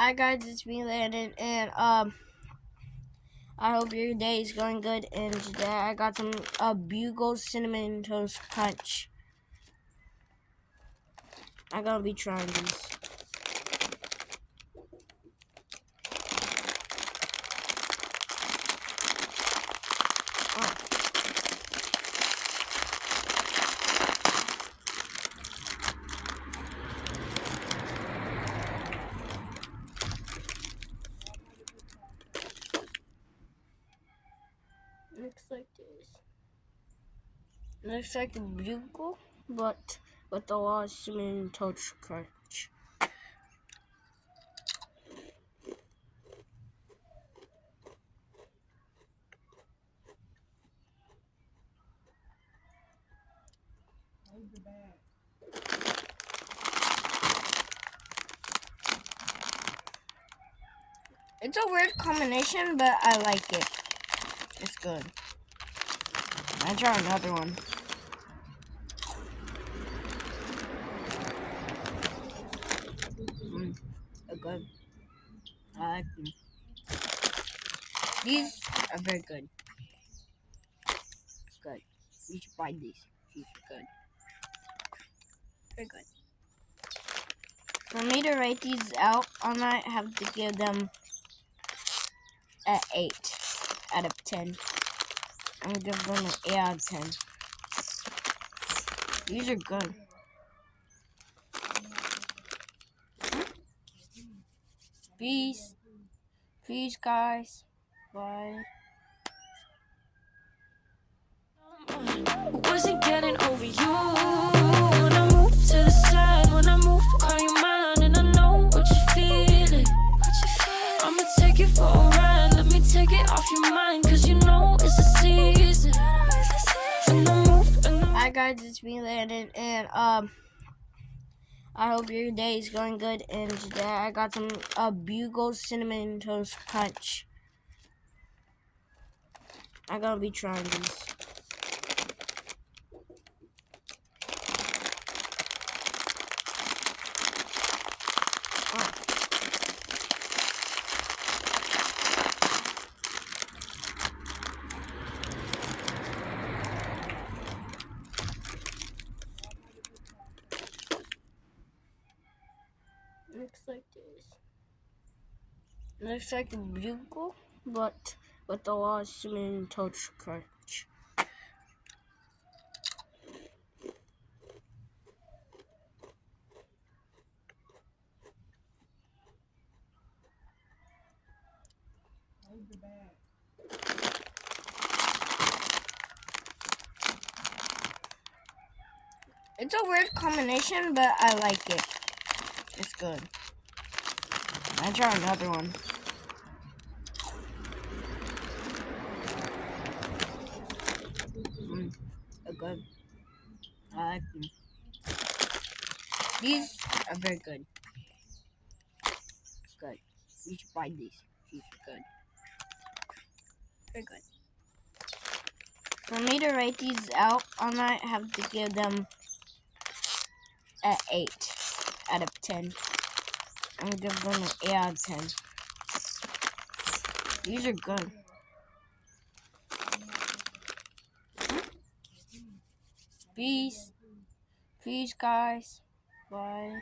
Hi guys, it's me Landon, and I hope your day is going good. And today I got some Bugles cinnamon toast crunch. I'm gonna be trying these. Oh. Looks like this. Looks like a bugle, but with a lot of cinnamon toast crunch. It's a weird combination, but I like it. It's good. I'll try another one. They're good. I like them. These are very good. Good. You should buy these. These are good. Very good. For me to rate these out, I might have to give them an 8 out of 10. I'm gonna give them an 8 out of 10. These are good. Peace. Peace, guys. Bye. Wasn't getting over you. When I move to the side, when I move on your mind, and I know what you're feeling. I'ma take it for a ride. Let me take it off your mind, cause you know it's a season. Hi guys, it's me Landon, and I hope your day is going good. And today I got some Bugles cinnamon toast crunch. I'm gonna be trying these. Oh. Looks like this. Looks like a bugle, but with a lot of cinnamon toast crunch. It's a weird combination, but I like it. It's good. I'll try another one. They're good. I like them. These are very good. Good. You should buy these. These are good. Very good. For me to rate these out, I might have to give them an 8 out of 10. I'm gonna give them an 8 out of 10. These are good. Peace. Peace, guys. Bye.